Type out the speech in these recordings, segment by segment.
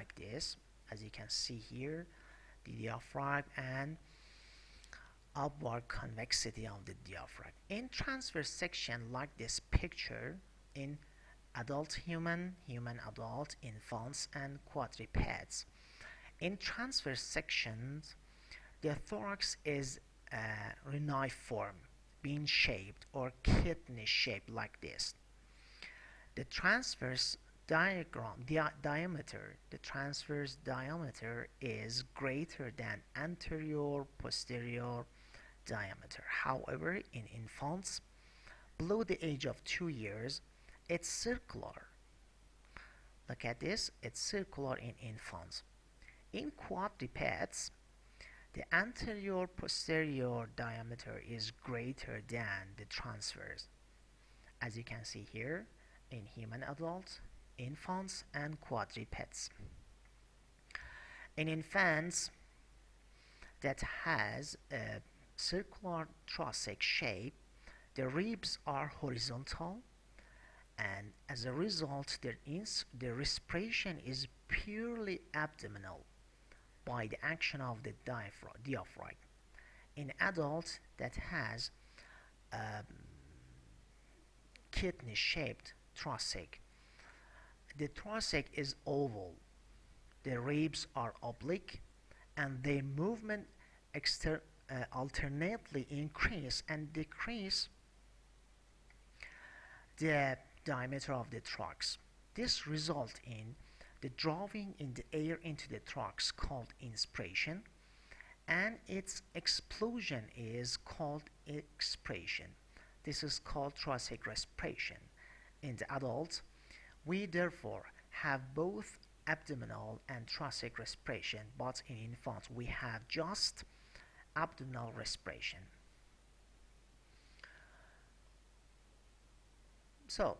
like this, as you can see here, the diaphragm and upward convexity of the diaphragm. In transverse section, like this picture, in adult human adult, infants, and quadrupeds. In transverse sections, the thorax is reniform, bean shaped or kidney shaped like this. The transverse diameter, the transverse diameter is greater than anterior posterior diameter. However, in infants below the age of 2 years, it's circular. Look at this, it's circular in infants. In quadrupeds, the anterior posterior diameter is greater than the transverse, as you can see here, in human adults, infants, and quadrupeds. In infants that has a circular thoracic shape, the ribs are horizontal, and as a result, the respiration is purely abdominal by the action of the diaphragm. In adults that has kidney-shaped thoracic, the thoracic is oval, the ribs are oblique, and their movement alternately increase and decrease the diameter of the thorax. This results in the drawing in the air into the thorax called inspiration, and its explosion is called expiration. This is called thoracic respiration. In the adults, we therefore have both abdominal and thoracic respiration, but in infants we have just abdominal respiration. So,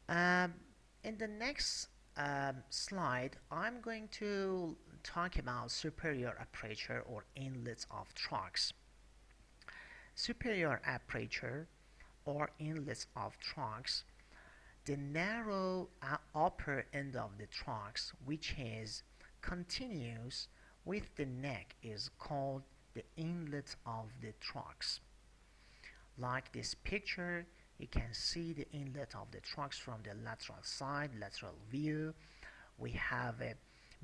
in the next slide, I'm going to talk about superior aperture or inlets of thorax. Superior aperture or inlets of thorax, the narrow upper end of the thorax, which is continuous with the neck, is called the inlet of the thorax. Like this picture, you can see the inlet of the thorax from the lateral side, lateral view. We have a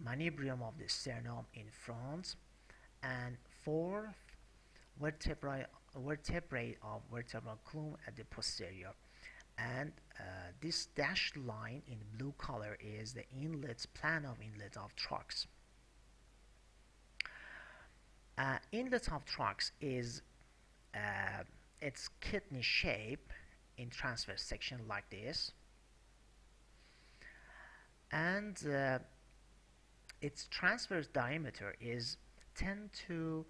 manubrium of the sternum in front and 4 vertebrae of vertebral column at the posterior. And this dashed line in blue color is the plan of inlet of thorax. Inlet of thorax is its kidney shape in transverse section like this, and its transverse diameter is 10 to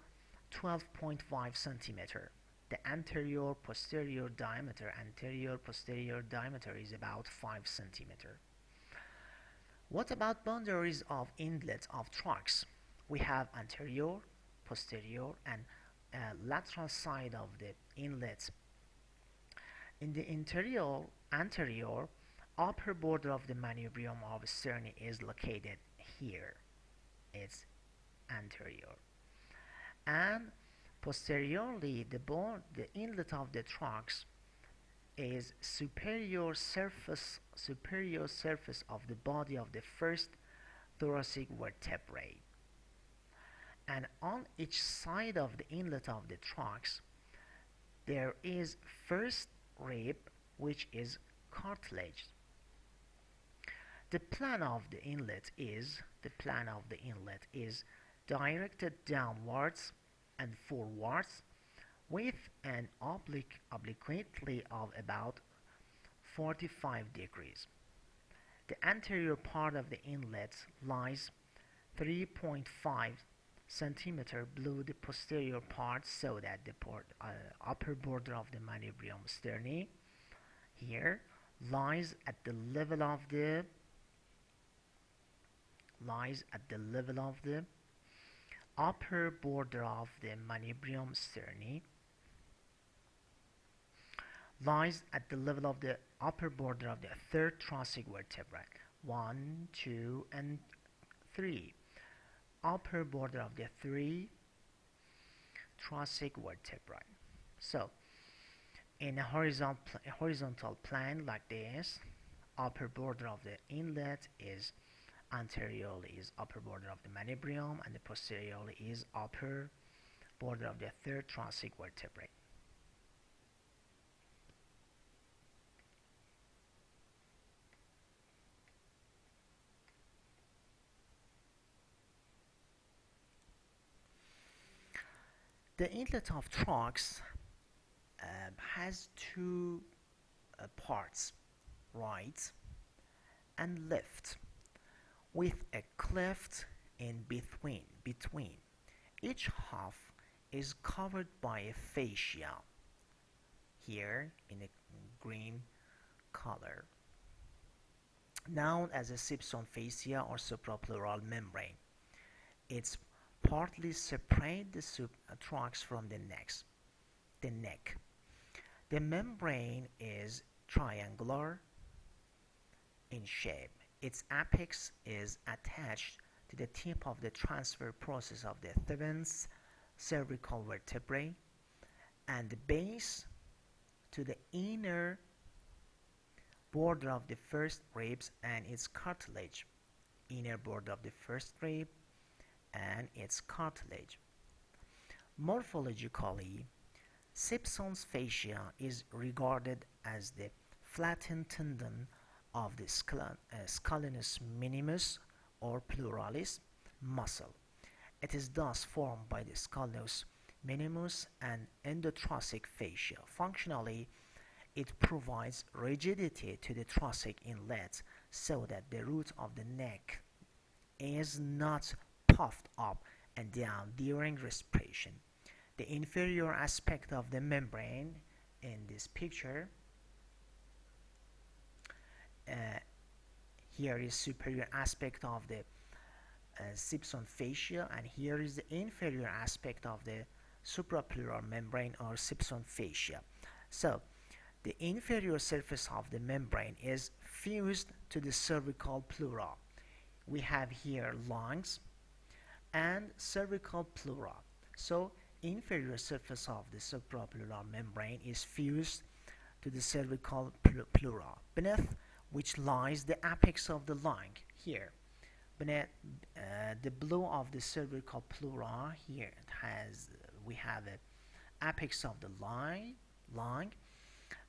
12.5 centimeter. The anterior posterior diameter is about 5 centimeter. What about boundaries of inlet of thorax? We have anterior, posterior, and lateral side of the inlet. In the anterior upper border of the manubrium of sterni is located here. It's anterior. And posteriorly, the inlet of the thorax is superior surface of the body of the first thoracic vertebrae. And on each side of the inlet of the thorax, there is first rib, which is cartilage. The plan of the inlet is directed downwards and forwards with an obliquity of about 45 degrees. The anterior part of the inlet lies 3.5 centimeter below the posterior part, so that the upper border of the manubrium sterni here lies at the level of the upper border of the manubrium sterni lies at the level of the upper border of the third thoracic vertebra, 1, 2, and three upper border of the three thoracic vertebrae. So in a horizontal plane like this, upper border of the inlet is anteriorly is upper border of the manubrium, and the posteriorly is upper border of the third thoracic vertebrae. The inlet of thorax has two parts, right and left, with a cleft in between. Each half is covered by a fascia, here in a green color, known as a Simpson fascia or suprapleural membrane. It's partly separate the thorax from the neck. The membrane is triangular in shape. Its apex is attached to the tip of the transfer process of the seventh cervical vertebrae, and the base to the inner border of the first ribs and its cartilage. Inner border of the first rib and its cartilage. Morphologically, Simpson's fascia is regarded as the flattened tendon of the scalenus minimus or pleuralis muscle. It is thus formed by the scalenus minimus and endothoracic fascia. Functionally, it provides rigidity to the thoracic inlet so that the root of the neck is not puffed up and down during respiration. The inferior aspect of the membrane in this picture, here is superior aspect of the Simpson fascia, and here is the inferior aspect of the suprapleural membrane or Simpson fascia. So the inferior surface of the membrane is fused to the cervical pleura. We have here lungs and cervical pleura. So inferior surface of the suprapleural membrane is fused to the cervical pleura, beneath which lies the apex of the lung. Here, beneath the blue of the cervical pleura, here we have the apex of the lung,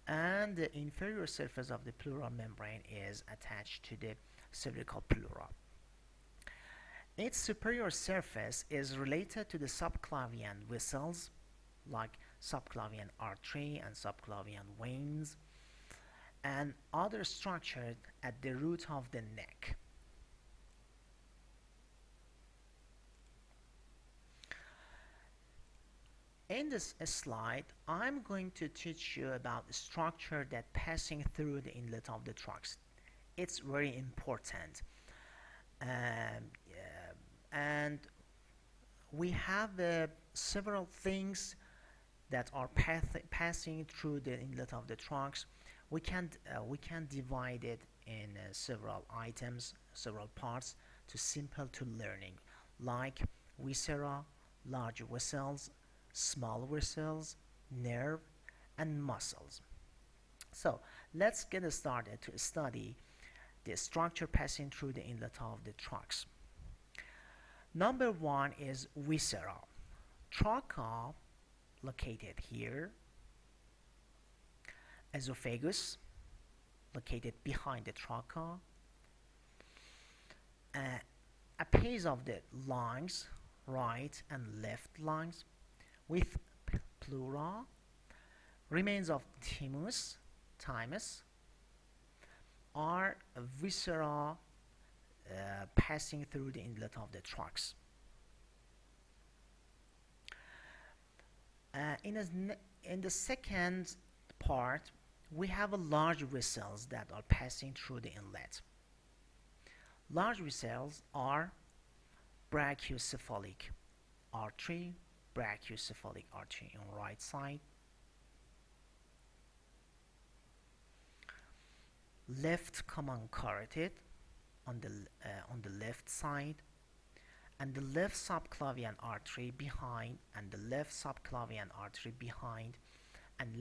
and the inferior surface of the pleural membrane is attached to the cervical pleura. Its superior surface is related to the subclavian vessels like subclavian artery and subclavian veins and other structures at the root of the neck. In this slide, I'm going to teach you about the structure that passing through the inlet of the thorax. It's very important. And we have several things that are passing through the inlet of the thorax. We can divide it in several items, several parts, to simple to learning, like viscera, large vessels, small vessels, nerve, and muscles. So let's get started to study the structure passing through the inlet of the thorax. Number one is viscera. Trachea, located here. Esophagus, located behind the trachea. Apex of the lungs, right and left lungs, with pleura. Remains of thymus are viscera passing through the inlet of the thorax. In the second part, we have a large vessels that are passing through the inlet. Large vessels are brachiocephalic artery on right side, left common carotid on the left side, and the left subclavian artery behind, and the left subclavian artery behind, and